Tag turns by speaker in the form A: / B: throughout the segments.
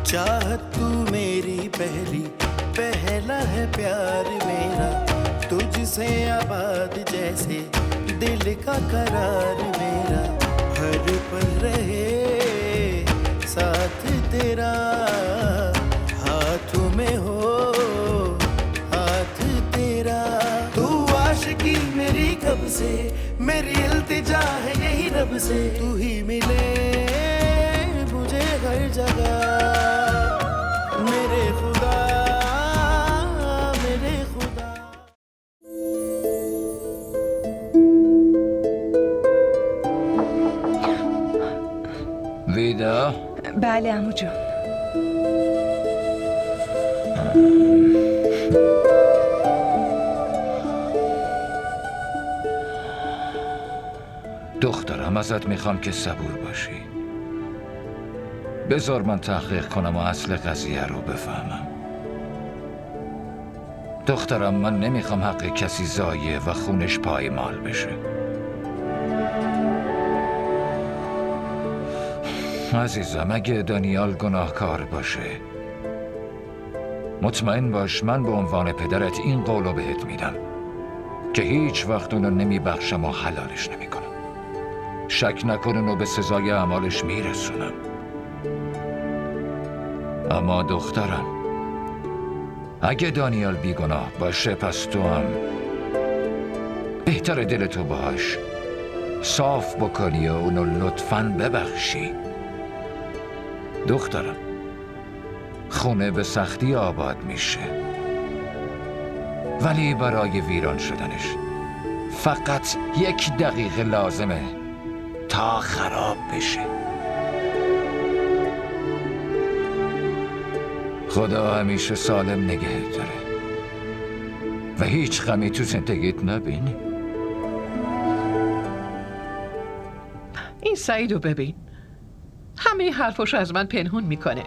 A: चाहत तू मेरी पहली, पहला है प्यार मेरा, तुझसे आबाद जैसे दिल का करार मेरा, हर पल रहे साथ तेरा, हाथों में हो हाथ तेरा। तू आशिकी मेरी कब से, मेरी इल्तिजा है यही रब से, तू ही मिले मुझे हर जगह, मेरे खुदा मेरे खुदा।
B: ویدا؟
C: بله عمو جون.
B: دخترم ازت میخوام که صبور باشی. بذار من تحقیق کنم و اصل قضیه رو بفهمم. دخترم من نمیخوام حق کسی ضایع و خونش پایمال بشه. عزیزم اگه دانیال گناهکار باشه مطمئن باش من به عنوان پدرت این قولو بهت میدم که هیچ وقت اونو نمیبخشم و حلالش نمیکنم. شک نکن اونو به سزای اعمالش میرسونم. اما دخترم اگه دانیال بیگناه باشه پس تو هم بهتر دلتو باهاش صاف بکنی و اونو لطفاً ببخشی. دخترم خونه به سختی آباد میشه ولی برای ویران شدنش فقط 1 دقیقه لازمه تا خراب بشه. خدا همیشه سالم نگهت داره و هیچ غمی تو زندگیت نبینی.
D: این سعیدو ببین، همه حرفاشو از من پنهون میکنه.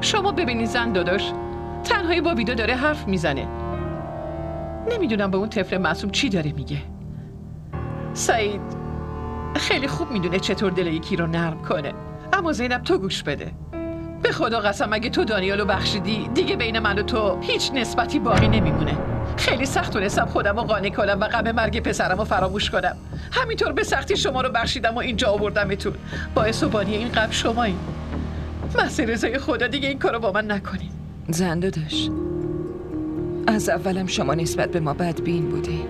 D: شما ببینید زن داداش تنهایی با ویدا داره حرف میزنه. نمیدونم به اون طفل معصوم چی داره میگه. سعید خیلی خوب میدونه چطور دل یکی رو نرم کنه. اما زینب تو گوش بده. به خدا قسم اگه تو دانیالو بخشیدی دیگه بین من و تو هیچ نسبتی باقی نمیمونه. خیلی سخت تونستم خودم رو قانع کنم و غم مرگ پسرم رو فراموش کنم. همینطور به سختی شما رو بخشیدم و اینجا آوردمتون. باعث و بانی این غم شمایید. محض رضای خدا دیگه این کارو با من نکنید.
C: زن داداش از اولم شما نسبت به ما بدبین بودی.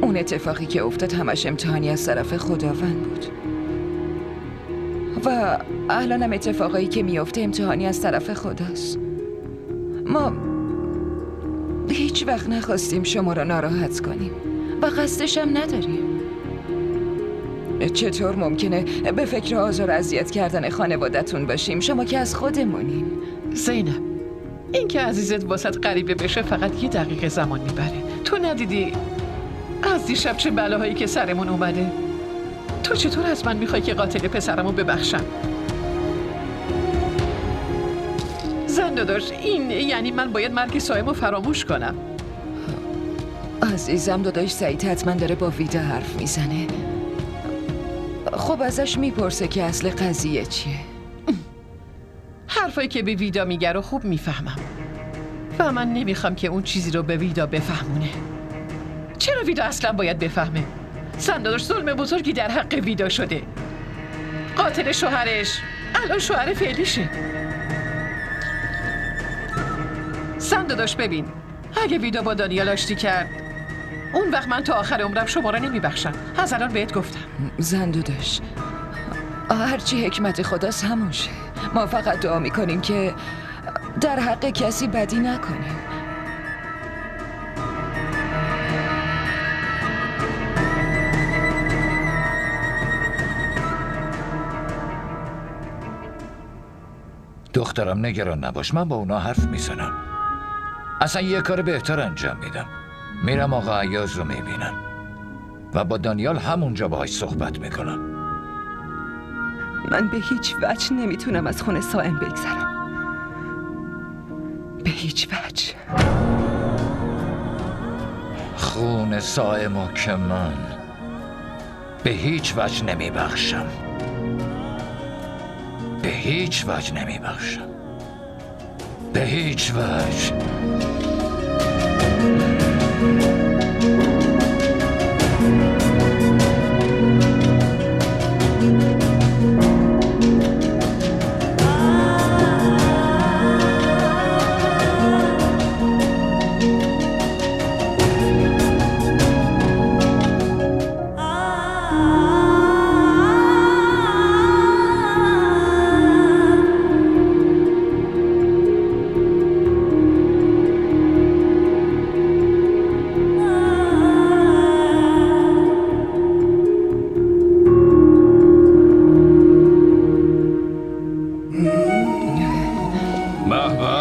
C: اون اتفاقی که افتاد همش امتحانی از طرف خداوند بود و الانم اتفاقایی که میفته امتحانی از طرف خداست. ما هیچ وقت نخواستیم شما را ناراحت کنیم و قصدش هم نداریم. چطور ممکنه به فکر آزار و اذیت کردن خانوادتون باشیم؟ شما که از خودمونیم.
D: زینب این که عزیزت واسط غریبه بشه فقط 1 دقیقه زمان میبره. تو ندیدی از دیشب چه بلاهایی که سرمون اومده؟ تو چطور از من میخوای که قاتل پسرمو ببخشم؟ زن داداش این یعنی من باید مرگ سایمو فراموش کنم.
C: عزیزم داداش سعید حتما داره با ویدا حرف میزنه. خب ازش میپرسه که اصل قضیه چیه.
D: حرفایی که به ویدا میگه رو خوب میفهمم و من نمیخوام که اون چیزی رو به ویدا بفهمونه. چرا ویدا اصلا باید بفهمه؟ زن داداش ظلم بزرگی در حق ویدا شده. قاتل شوهرش الان شوهر فعلیشه. زن داداش ببین اگه ویدا با دانیال آشتی کرد اون وقت من تا آخر عمرم شما را نمیبخشم. از الان بهت گفتم.
C: زن داداش هرچی حکمت خداست همون شه. ما فقط دعا میکنیم که در حق کسی بدی نکنیم.
B: دخترم نگران نباش من با اونا حرف میزنم. اصلا یه کار بهتر انجام میدم. میرم آقا عیاز رو میبینم و با دانیال همونجا باهاش صحبت میکنم.
C: من به هیچ وجه نمیتونم از خونه سائم بگذرم. به هیچ وجه.
B: خون سائمو که من به هیچ وجه نمیبخشم. به هیچ وجه نمیبخشم. به هیچ وجه.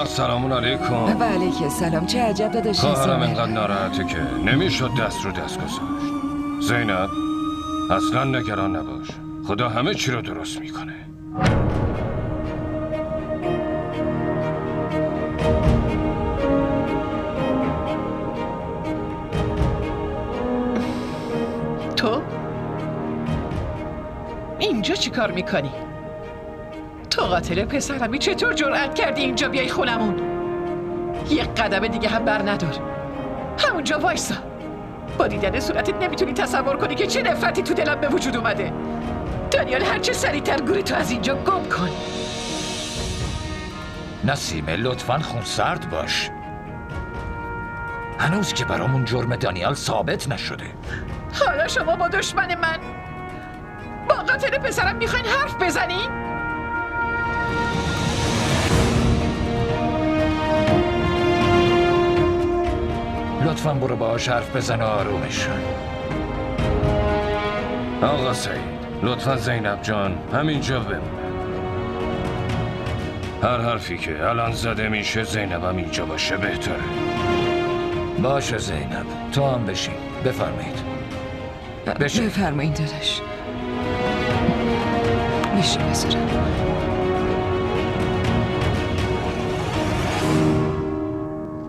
E: سلام علیکم.
C: و علیکم سلام. چه عجب داداش
E: خواهرم اینقدر ناراحته که نمیشد دست رو دست گذاشت. زینب اصلا نگران نباش، خدا همه چی رو درست میکنه.
D: تو اینجا چی کار میکنی؟ تو قاتل پسرمی چطور جرأت کردی اینجا بیای خونمون؟ یک قدم دیگه هم بر ندار. همونجا وایسا. با دیدن صورتت نمیتونی تصور کنی که چه نفرتی تو دلم به وجود اومده. دانیال هرچه سریعتر گوری تو از اینجا گم کن.
B: نسیمه لطفاً خونسرد باش. هنوز که برامون جرم دانیال ثابت نشده.
D: حالا شما با دشمن من، با قاتل پسرم میخواین حرف بزنی؟
B: لطفاً برو باهاش حرف بزن و آرومش کن.
E: آقا سعید لطفا زینب جان همینجا بمونه. هر حرفی که الان زده میشه زینبم اینجا باشه بهتره.
B: باشه زینب، تو هم بشین. بفرمایید. بشین.
C: بفرمایید داداش. بشین بذارم.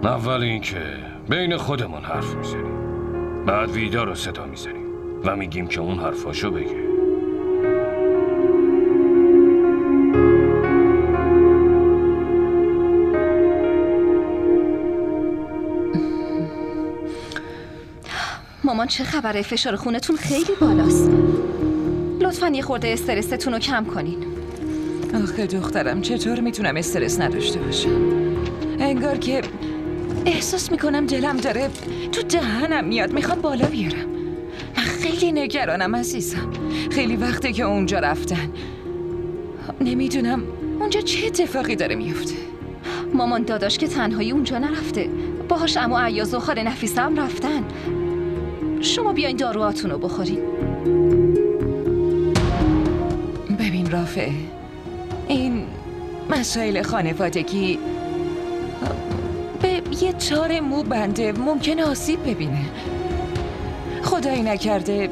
E: اول اینکه بین خودمون حرف میزنیم، بعد ویدا رو صدا میزنیم و میگیم که اون حرفاشو بگه.
F: مامان چه خبره؟ فشار خونتون خیلی بالاست. لطفاً یه خورده استرستون رو کم کنین.
C: آخه دخترم چطور میتونم استرس نداشته باشم؟ انگار که احساس میکنم دلم داره تو دهنم میاد، میخوام بالا بیارم. من خیلی نگرانم عزیزم. خیلی وقته که اونجا رفتن. نمیدونم اونجا چه اتفاقی داره میفته.
F: مامان داداش که تنهایی اونجا نرفته، باهاش عمو عیاز و خاله نفیسه هم رفتن. شما بیاین داروهاتون رو بخورین.
C: ببین رافع، این مسائل خانوادگی به یه تار مو بنده ممکنه آسیب ببینه. خدایی نکرده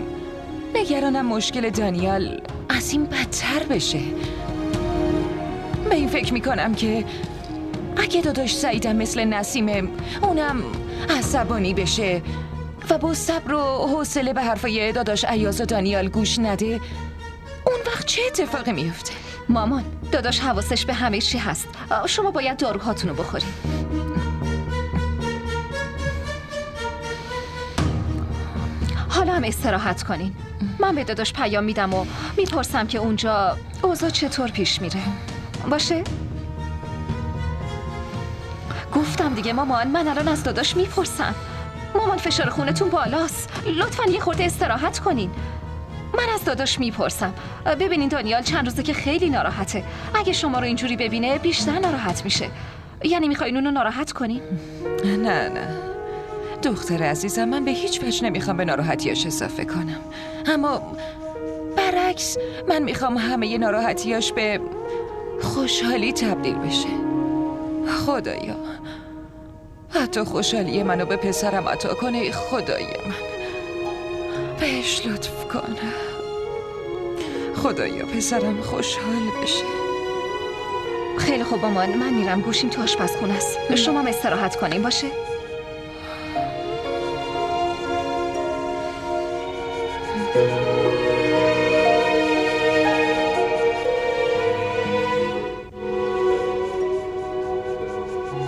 C: نگرانم مشکل دانیال از این بدتر بشه. به این فکر میکنم که اگه داداش سعیدم مثل نسیمه اونم عصبانی بشه و با صبر و حوصله به حرفای داداش عیاز و دانیال گوش نده، اون وقت چه اتفاقی میفته؟
F: مامان داداش حواسش به همه چی هست. شما باید داروهاتون رو بخورین. حالا هم استراحت کنین. من به داداش پیام میدم و میپرسم که اونجا اوضاع چطور پیش میره. باشه؟ گفتم دیگه مامان، من الان از داداش میپرسم. مامان فشار خونتون بالاست، لطفاً یه خورده استراحت کنین. من از داداش میپرسم. ببینین دانیال چند روزه که خیلی ناراحته. اگه شما رو اینجوری ببینه بیشتر ناراحت میشه. یعنی میخواین اونو ناراحت کنین؟
C: نه دختر عزیزم، من به هیچ وجه نمیخوام به ناراحتیاش اضافه کنم، اما برعکس من میخوام همه ناراحتیاش به خوشحالی تبدیل بشه. خدایا حتی خوشحالی منو به پسرم عطا کنه. خدای من بهش لطف کنه. خدایا پسرم خوشحال بشه.
F: خیلی خوب مامان، من میرم گوشیم تو آشپزخونه است. شما هم استراحت کنین باشه؟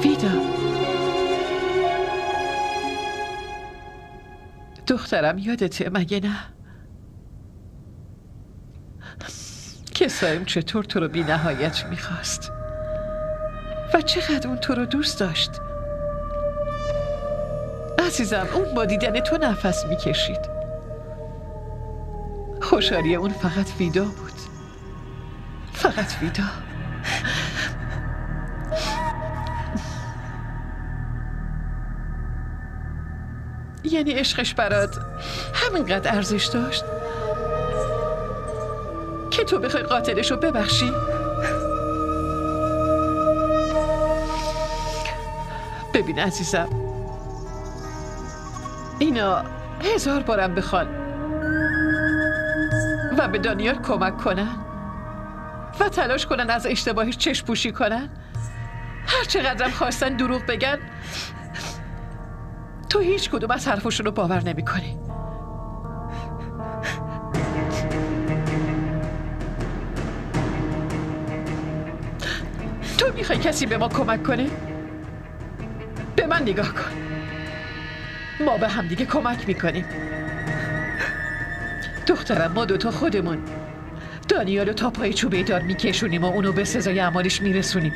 D: ویدا، دخترم یادته مگه نه؟ که سایم چطور تو رو بی نهایت میخواست و چقدر اون تو رو دوست داشت. عزیزم، اون با دیدن تو نفس میکشید. خوشحالی اون فقط ویدا بود، فقط ویدا. یعنی عشقش برات همینقدر ارزش داشت که تو بخوای قاتلش رو ببخشی؟ ببین عزیزم، اینا 1000 بارم بخوان و به دانیال کمک کنن و تلاش کنن از اشتباهش چشم پوشی کنن، هر چقدرم خواستن دروغ بگن، تو هیچ کدوم از حرفشون رو باور نمی کنی. تو میخوای کسی به ما کمک کنه؟ به من نگاه کن، ما به هم دیگه کمک میکنیم. دخترم، ما دوتا خودمون دانیالو تا پای چوبه دار میکشونیم و اونو به سزای اعمالش میرسونیم.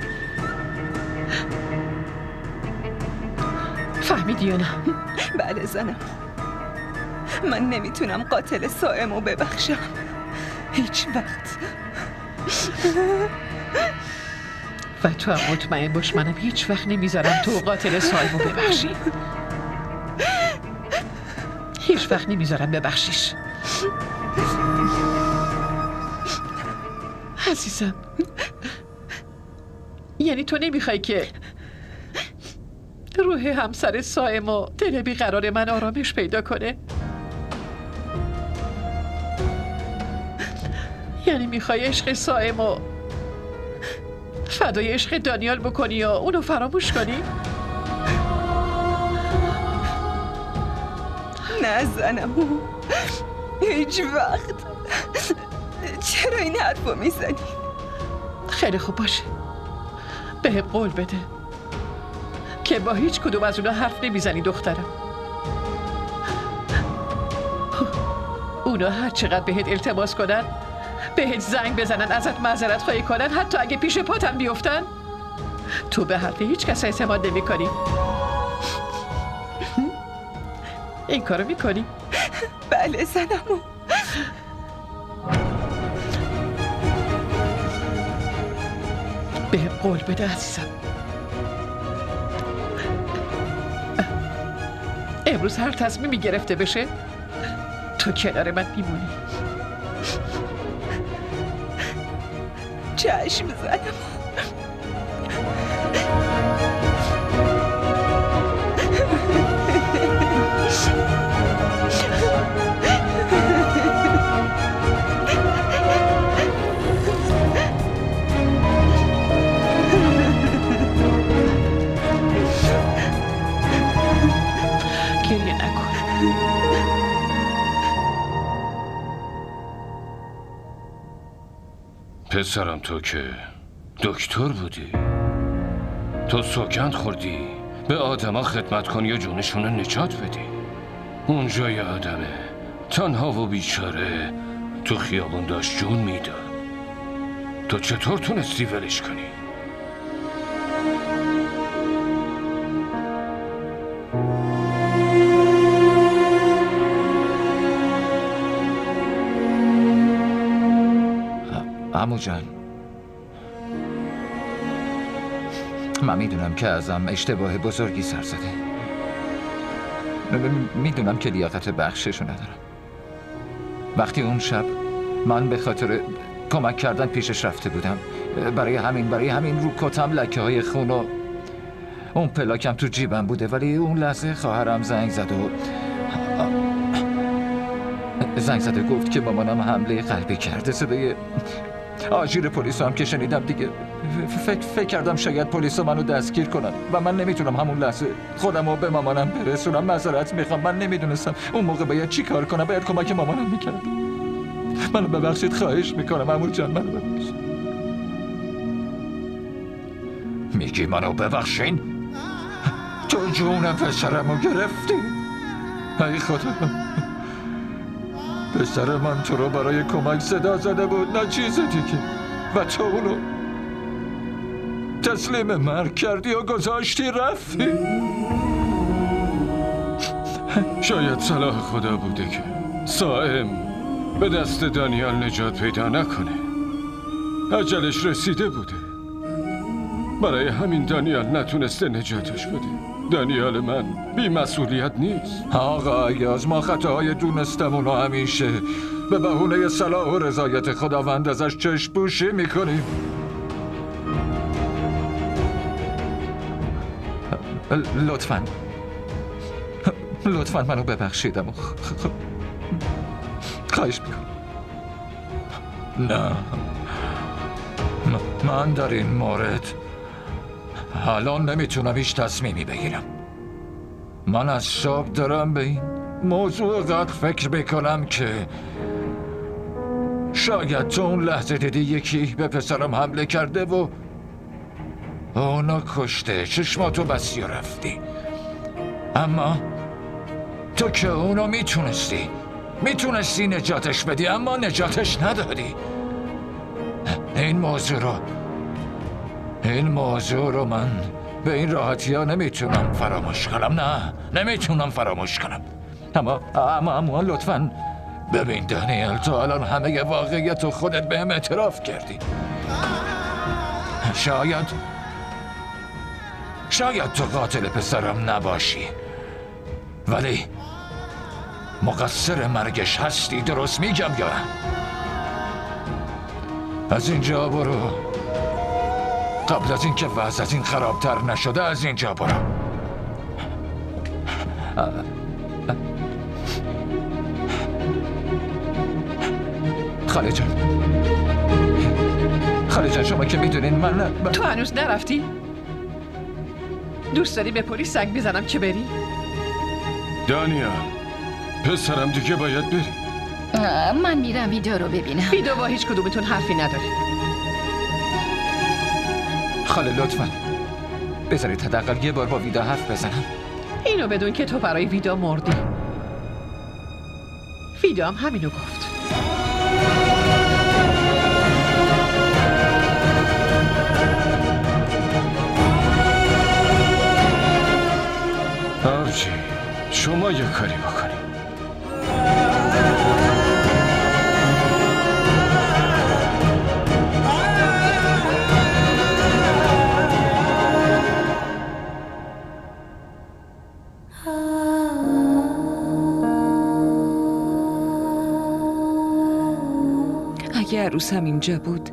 D: فهمیدی یا نه؟
C: بله زنم، من نمیتونم قاتل سائمو ببخشم هیچ وقت.
D: و تو هم مطمئن باش منم هیچ وقت نمیذارم تو قاتل سائمو ببخشی. هیچ وقت نمیذارم ببخشیش. عزیزم، یعنی تو نمیخوای که روح همسر سائم و دل بیقرار من آرامش پیدا کنه؟ یعنی میخوای عشق سائم و فدای عشق دانیال بکنی یا اونو فراموش کنی؟
C: نه زنم، هیچ وقت. چرا این حرفو میزنی؟
D: خیلی خوب باشه، بهم قول بده که با هیچ کدوم از اونا حرف نمیزنی دخترم. اونا هر چقدر بهت التماس کنن، بهت زنگ بزنن، ازت معذرت خواهی کنن، حتی اگه پیش پاتم بیفتن، تو به حرف هیچ کس اعتماد نمی کنی. این کارو میکنی؟
C: بله زنمو.
D: بهم قول بده عزیزم، امروز هر تصمیمی گرفته بشه تو کنار من میمونی.
C: چشم زنم.
D: گریه نکن.
E: پسرم، تو که دکتر بودی، تو سوگند خوردی به آدما خدمت کنی و جونشون رو نجات بدی. اونجا یه آدمه تنها و بیچاره تو خیابون داشت جون میداد، تو چطور تونستی ولش کنی؟
B: عمو جان، من میدونم که ازم اشتباه بزرگی سر زده. میدونم که لیاقت بخششو ندارم. وقتی اون شب من به خاطر کمک کردن پیشش رفته بودم، برای همین رو کتم لکه های خون و اون پلاکم تو جیبم بوده، ولی اون لحظه خواهرم زنگ زد و گفت که مامانم حمله قلبی کرده. صدای آژیر پلیس هم که شنیدم دیگه فکر کردم شاید پلیس منو دستگیر کنن و من نمیتونم همون لحظه خودم رو به مامانم برسونم. معذرت میخوام، من نمیدونستم اون موقع باید چی کار کنم. باید کمک مامانم میکردم. منو ببخشید، خواهش میکنم عمو جان، منو ببخشید. میگی منو ببخشین؟ تو جون پسرمو گرفتی. ای خدا، پسر من تو رو برای کمک صدا زده بود، نه چیز دیگه، و تو اونو تسلیم مرگ کردی و گذاشتی رفتی.
E: شاید صلاح خدا بوده که سائم به دست دانیال نجات پیدا نکنه. اجلش رسیده بوده، برای همین دانیال نتونسته نجاتش بده. دانیال من بی مسئولیت نیست.
B: آقا ایاز، ما خطاهای دونستم اونو همیشه به بهونه صلاح و رضایت خداوند ازش چشم پوشی میکنیم. لطفاً منو ببخشیدم. خواهش میکنم. نه، من در این مورد الان نمیتونم هیچ تصمیمی بگیرم. من از صبح دارم به این موضوع قدر فکر میکنم که شاید تو اون لحظه دیدی یکی به پسرم حمله کرده و اونو کشته، چشماتو بستی و رفتی. اما تو که اونو میتونستی نجاتش بدی، اما نجاتش ندادی. این موضوع رو من به این راحتی ها نمیتونم فراموش کنم. نه، نمیتونم فراموش کنم. اما لطفاً ببین دانیل، تو الان همه واقعیت و خودت بهم اعتراف کردی. شاید تو قاتل پسرم نباشی، ولی مقصر مرگش هستی. درست میگم یا؟ از اینجا برو، قبل از اینکه وضع از این خرابتر نشده از اینجا برو. خاله جان، شما که میدونین من
D: تو هنوز نرفتی؟ دوست داری به پلیس زنگ بزنم که بری؟
E: دانیال، پسرم دیگه باید بری.
F: من میرم ویدیو رو ببینم.
D: ویدیو با هیچ کدومتون حرفی نداره.
B: خاله لطفاً بذارید حداقل یه بار با ویدا حرف بزنم.
D: اینو بدون که تو برای ویدا مردی. ویدا هم همینو گفت.
E: آبجی، شما یه کاری بکنید.
C: اگه عروسم اینجا بود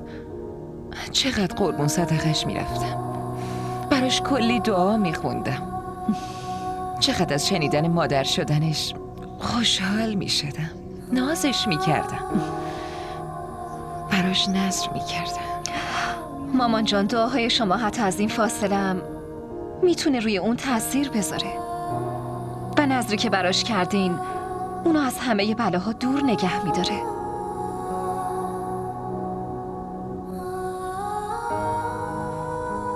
C: چقدر قربون صدقش میرفتم، براش کلی دعا میخوندم، چقدر از شنیدن مادر شدنش خوشحال میشدم، نازش میکردم، براش نذر میکردم.
F: مامان جان، دعاهای شما حتی از این فاصله هم میتونه روی اون تاثیر بذاره و نذری که براش کردین اونو از همه بلاها دور نگه میداره.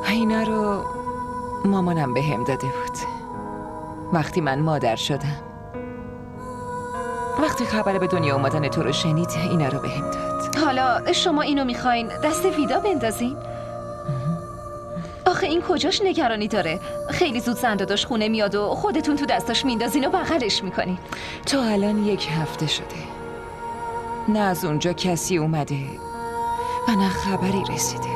C: اینا رو مامانم به هم داده بود وقتی من مادر شدم. وقتی خبر به دنیا اومدن تو رو شنید اینا رو به هم داد.
F: حالا شما اینو میخواین دست ویدا بندازین؟ آخه این کجاش نگرانی داره؟ خیلی زود زنداداش خونه میاد و خودتون تو دستاش میندازین و بغلش میکنین.
C: تو الان 1 هفته شده، نه از اونجا کسی اومده و نه خبری رسیده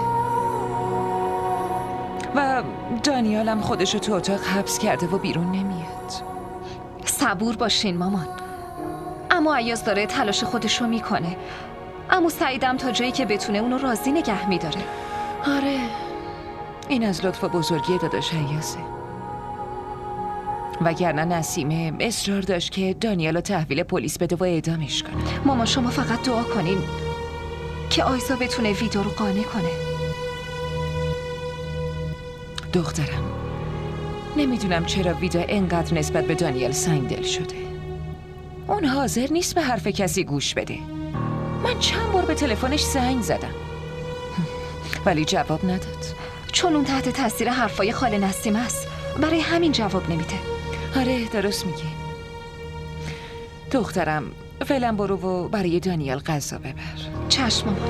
C: و دانیالم خودشو تو اتاق حبس کرده و بیرون نمیاد.
F: صبور باشین مامان. اما عیاز داره تلاش خودشو میکنه. اما سعیدم تا جایی که بتونه اونو راضی نگه میداره.
C: آره، این از لطف و بزرگی داداش عیازه. وگرنه نسیمه اصرار داشت که دانیالو تحویل پلیس بده و اعدامش کنه.
F: مامان شما فقط دعا کنین که آیزا بتونه ویدا رو قانع کنه.
C: دخترم، نمیدونم چرا ویدا انقدر نسبت به دانیال سنگدل شده. اون حاضر نیست به حرف کسی گوش بده. من چند بار به تلفنش زنگ زدم ولی جواب نداد.
F: چون اون تحت تاثیر حرفای خاله نسیم است برای همین جواب نمیده.
C: آره درست میگی. دخترم فعلا برو و برای دانیال غذا ببر.
F: چشم مامان.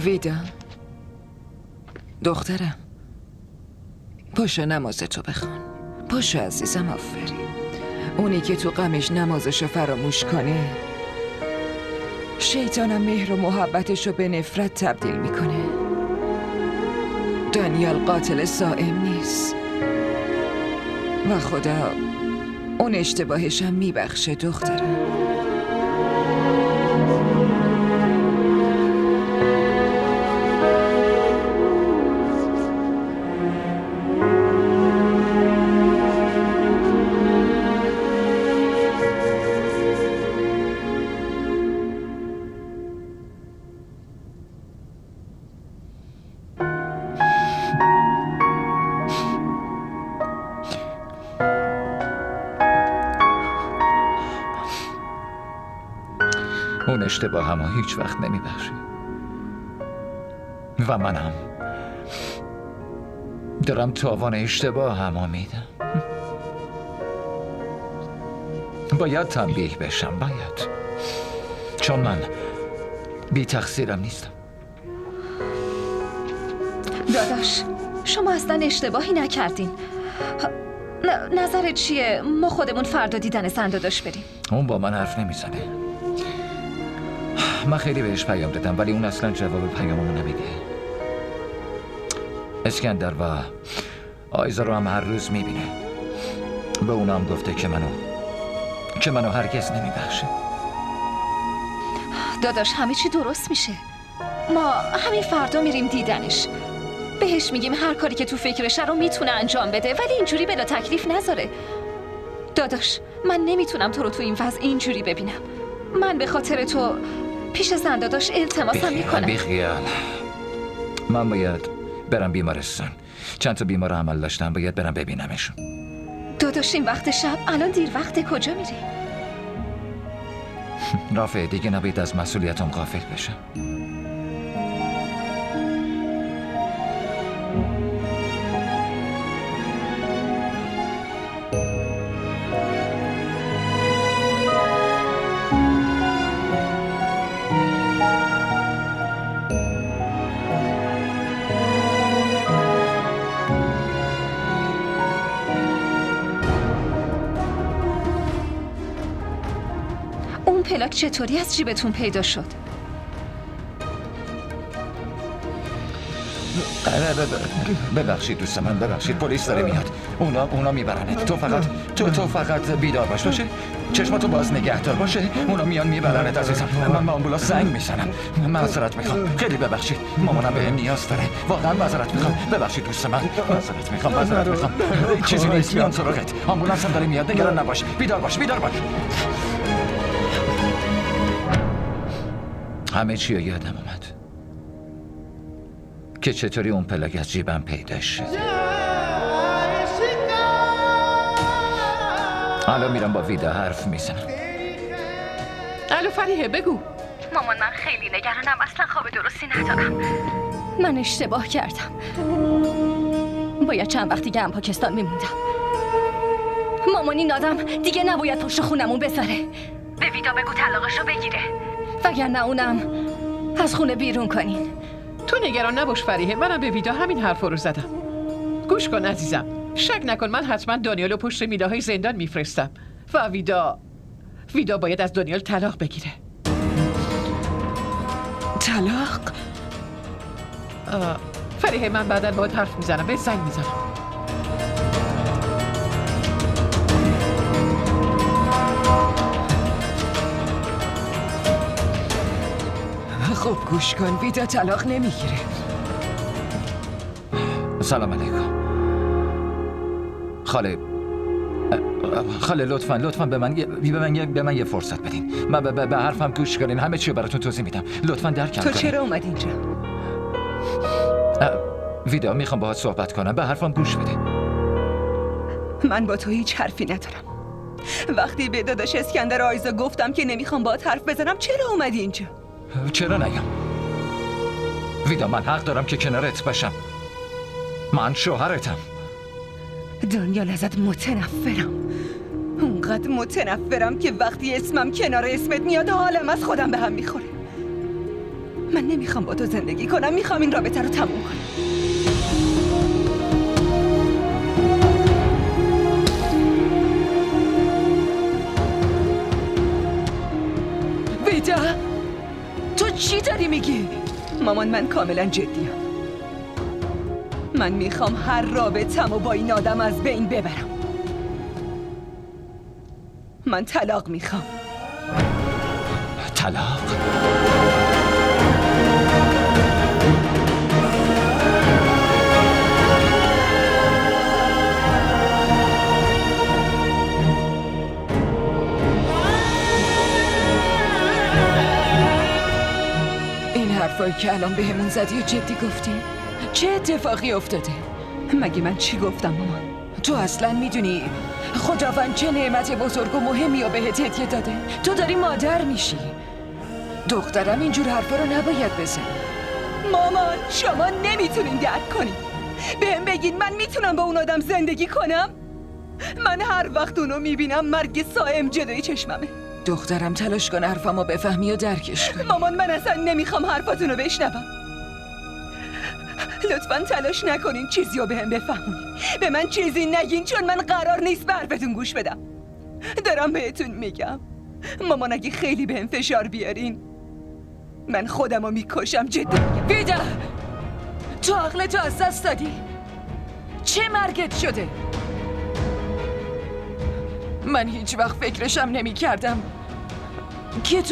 C: ویدا دخترم، پاشو نمازتو بخون. پاشو عزیزم، آفرین. اونی که تو غمش نمازشو فراموش کنه، شیطانم مهر و محبتشو به نفرت تبدیل میکنه. دانیال قاتل صائم نیست و خدا اون اشتباهشم میبخشه دخترم.
B: اون اشتباه همو هیچ وقت نمیبخشی و منم دارم تاوان اشتباه همو میدم. باید تنبیه بشم، باید، چون من بی تقصیرم نیستم.
F: داداش شما اصلا اشتباهی نکردین. نظرت چیه ما خودمون فردا دیدن زن داداش بریم؟
B: اون با من حرف نمیزنه. من خیلی بهش پیام دادم ولی اون اصلا جواب پیاممو نمیده. اسکندر و آیزا رو هم هر روز میبینه. به اونا هم گفته که منو هرگز نمیبخشه.
F: داداش همه چی درست میشه. ما همین فردا میریم دیدنش. بهش میگیم هر کاری که تو فکرشه رو میتونه انجام بده، ولی اینجوری بلا تکلیف نذاره. داداش من نمیتونم تو رو تو این وضع اینجوری ببینم. من به خاطر تو پیش زن داداش التماسم میکنم.
B: بیخیال. من باید برم بیمارستان. چند تا بیمار عمل داشتم، باید برم ببینمشون.
F: داداش این وقت شب؟ الان دیر وقت، کجا میری؟
B: رافع دیگه نباید از مسئولیتم غافل بشم.
F: پلاک چطوری از جیبتون پیدا شد؟
B: ببخشید دوست من، ببخشید، پلیس داره میاد. اونا میبرنت. تو فقط بیدار باش، باشه؟ چشماتو باز نگه دار، باشه؟ اونا میان میبرنت عزیزم. من با آمبولانس زنگ میزنم. معذرت میخوام، خیلی ببخشید. مامانم بهم نیاز داره. واقعا معذرت میخوام. ببخشید دوست من، معذرت میخوام. چیزی نیست، میان سراغت. آمبولانس هم داره میاد، نگران نباش. بیدار باش. همه چی رو یادم اومد که چطوری اون پلاک از جیبم پیدا شد. الان میرم با ویدا حرف میزنم.
D: الو فریحه بگو.
F: مامان من خیلی نگرانم، اصلا خواب درستی ندارم. من اشتباه کردم. باید چند وقت دیگه هم پاکستان میموندم. مامان این آدم دیگه نباید پشت خونمون بذاره. به ویدا بگو طلاقشو بگیره، وگرنه اونم از خونه بیرون کنین.
D: تو نگران نباش فریحه، منم به ویدا همین حرفا رو زدم. گوش کن عزیزم، شک نکن من حتما دانیالو پشت میله‌های زندان میفرستم و ویدا باید از دانیال طلاق بگیره.
C: طلاق؟
D: فریحه من بعداً باهات حرف میزنم، به زنگ میزنم.
C: خب گوش کن، ویدا طلاق نمیگیره.
B: سلام علیکم خاله. خاله لطفاً به من یه فرصت بدین. من به حرفم گوش کنین. همه چی رو براتون توضیح میدم. لطفاً درکم
C: تو
B: کنین.
C: چرا اومد اینجا؟
B: ویدا میخوام باهات صحبت کنم. به حرفم گوش بدین.
C: من با تو هیچ حرفی ندارم. وقتی به داداش اسکندر آیزا گفتم که نمیخوام باهات حرف بزنم، چرا اومدی اینجا؟
B: چرا نگم؟ ویدا، من حق دارم که کنارت باشم. من شوهرتم.
C: دانیال، ازت متنفرم. اونقدر متنفرم که وقتی اسمم کنار اسمت میاد حالم از خودم به هم میخوره. من نمیخوام با تو زندگی کنم. میخوام این رابطه رو تموم کنم. ویدا، تو چی داری میگی؟ مامان، من کاملا جدیم. من میخوام هر رابطه‌مو با این آدم از بین ببرم. من طلاق میخوام.
B: طلاق؟
C: این حرفایی که الان بهمون زدی و جدی گفتی؟ چه اتفاقی افتاده؟ مگه من چی گفتم مامان؟ تو اصلا میدونی خداوند چه نعمت بزرگ و مهمی رو بهت هدیه داده؟ تو داری مادر میشی. دخترم اینجور حرفا رو نباید بزنی. مامان، شما نمیتونین درک کنین. بهم بگین من میتونم با اون آدم زندگی کنم؟ من هر وقت اونو میبینم مرگ صائم جلوی چشممه. دخترم تلاش کن حرفمو بفهمی و درکش کنی. مامان، من اصلا نمیخوام حرفاتونو بشنوم. لطفاً تلاش نکنین چیزی رو بهم بفهمونین. به من چیزی نگین، چون من قرار نیست به حرفتون گوش بدم. دارم بهتون میگم مامان، اگه خیلی بهم فشار بیارین من خودمو میکشم. جدی میگم. ویدا، تو عقلتو از دست دادی؟ چه مرگت شده؟ من هیچ وقت فکرشم نمی کردم که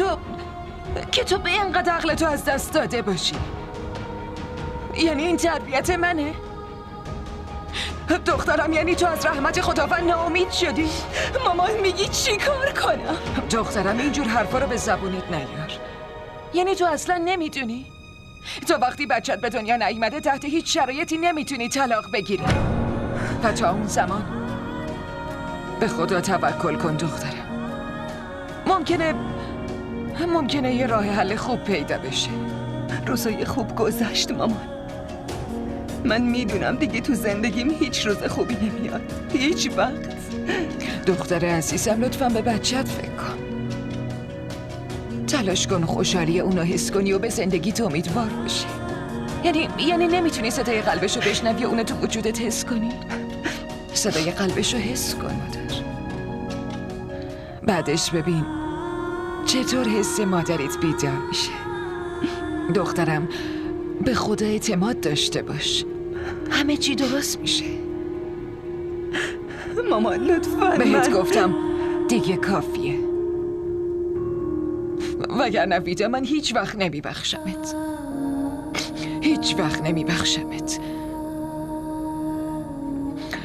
C: تو به اینقدر عقلتو از دست داده باشی. یعنی این تربیت منه؟ دخترم، یعنی تو از رحمت خداوند ناامید شدی؟ مامان، میگی چی کار کنم؟ دخترم، اینجور حرفا رو به زبونت نیار. یعنی تو اصلا نمیدونی؟ تا وقتی بچت به دنیا نیامده تحت هیچ شرایطی نمیتونی طلاق بگیری. و تا اون زمان به خدا توکل کن دخترم. ممکنه یه راه حل خوب پیدا بشه. روزای خوب گذشت مامان. من میدونم دیگه تو زندگیم هیچ روز خوبی نمیاد. هیچ وقت. دختر عزیزم، لطفاً به بچت فکر کن. تلاش کن خوشحالی اونو حس کنی و به زندگیت امیدوار باشی. یعنی نمیتونی صدای قلبشو بشنوی و اونو تو وجودت حس کنی؟ صدای قلبشو حس کن مادر. بعدش ببین چطور حس مادریت بیدار میشه. دخترم، به خدا اعتماد داشته باش. همه چی درست میشه. مامان، لطفاً. بهت گفتم دیگه کافیه. وگرنه ویدا، من هیچ وقت نمیبخشمت. هیچ وقت نمیبخشمت.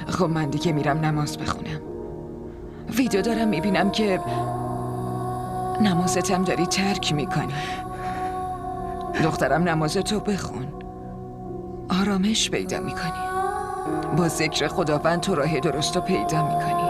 C: خب من دیگه میرم نماز بخونم. ویدا، دارم میبینم که نمازتم داری ترک میکنی. دخترم، نمازتو بخون. آرامش پیدا میکنی. با ذکر خداوند تو راه درست رو پیدا میکنی.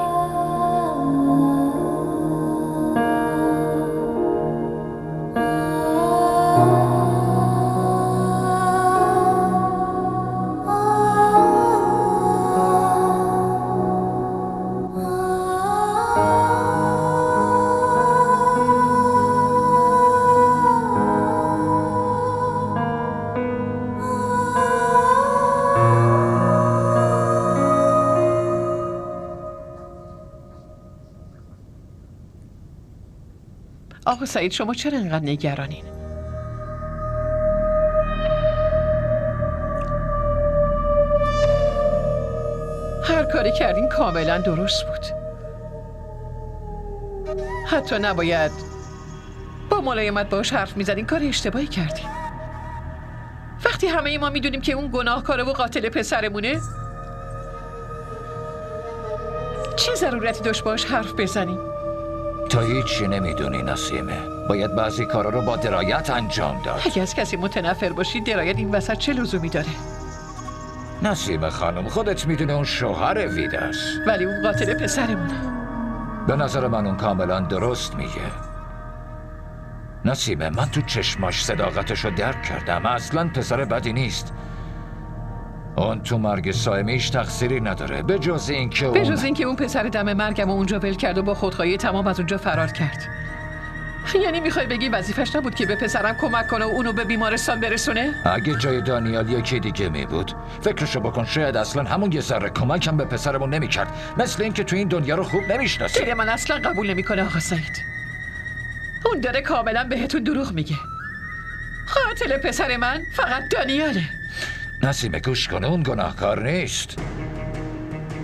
D: آقا سعید، شما چرا اینقدر نگرانین؟ هر کاری کردین کاملا درست بود. حتی نباید با ملایمت باش حرف میزدین. کار اشتباهی کردین. وقتی همه ما میدونیم که اون گناهکاره و قاتل پسرمونه، چه ضرورتی داشت باش حرف بزنی؟
B: تو هیچی نمیدونی نسیمه. باید بعضی کارا رو با درایت انجام داد.
D: اگه از کسی متنفر باشی درایت این وسط چه لزومی داره؟
B: نسیمه خانم، خودت میدونی اون شوهر ویداست.
D: ولی اون قاتل پسرمونه.
B: به نظر من اون کاملا درست میگه. نسیمه، من تو چشماش صداقتشو درک کردم. اصلا پسر بدی نیست. اون تو مرگ سایمیش تقصیری نداره به جز اینکه
D: اون پسر دم مرگم اونجا ول کرد و با خودخواهی تمام از اونجا فرار کرد. یعنی میخوای بگی وظیفش نبود که به پسرم کمک کنه و اونو به بیمارستان برسونه؟
B: اگه جای دانیال یکی دیگه می بود فکرشو بکن، شاید اصلا همون یه ذره کمکم به پسرمون نمیکرد. مثل اینکه تو این دنیا رو خوب نمیشناسه.
D: دل من اصلا قبول نمیکنه آقا سعید. اون داره کاملا بهتون دروغ میگه. قاتل پسر من فقط دانیاله.
B: نسیمه گوش کنه، اون گناهکار نیست.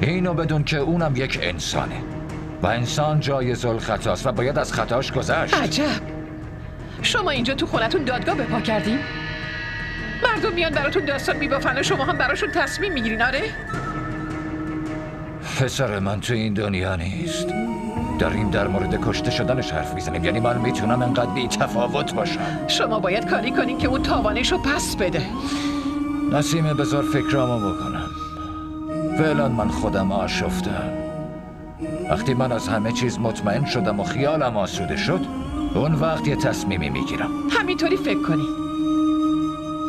B: اینو بدون که اونم یک انسانه و انسان جایز الخطاست و باید از خطاش گذشت.
D: عجب. شما اینجا تو خونتون دادگاه بپا کردین؟ مردم میان براتون داستان میبافن و شما هم براشون تصمیم میگیرین؟ آره؟
B: پسر من تو این دنیا نیست. داریم در مورد کشته شدنش حرف میزنیم. یعنی من میتونم انقدر بی تفاوت باشم؟
D: شما باید کاری کنین که اون تاوانش رو پس بده.
B: نسیمه بذار فکرامو بکنم. فعلا من خودم آشفتم. وقتی من از همه چیز مطمئن شدم و خیالم آسوده شد، اون وقت یه تصمیمی میگیرم.
D: همینطوری فکر کنی.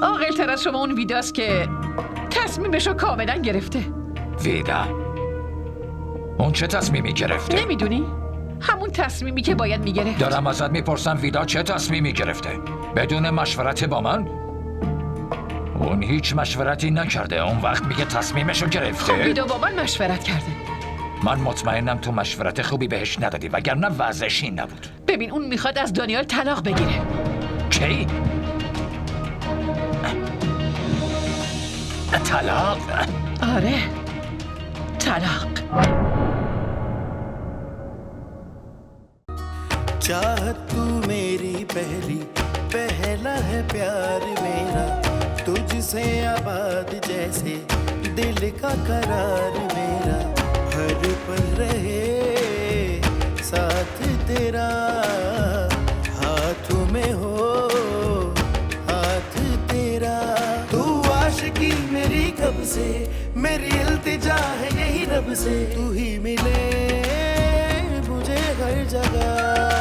D: عاقل‌تر از شما اون ویداست که تصمیمشو کاملا گرفته.
B: ویدا؟ اون چه تصمیمی گرفته؟
D: نمیدونی؟ همون تصمیمی که باید میگرفت.
B: دارم ازت میپرسم ویدا چه تصمیمی گرفته؟ بدون مشورت با من؟ اون هیچ مشورتی نکرده. اون وقت میگه تصمیمشو گرفته.
D: خب ویدا با من مشورت کرده.
B: من مطمئنم تو مشورت خوبی بهش ندادی وگرنه وضعش این نبود.
D: ببین اون میخواد از دانیال طلاق بگیره.
B: کی؟ طلاق؟
D: آره، طلاق.
A: चाहत तू मेरी पहला है प्यार मेरा, तुझसे आबाद जैसे दिल का करार मेरा, हर पल रहे साथ तेरा, हाथों में हो हाथ तेरा। तू आशिकी मेरी कब से, मेरी इल्तिजा है यही रब से, तू ही मिले मुझे हर जगह।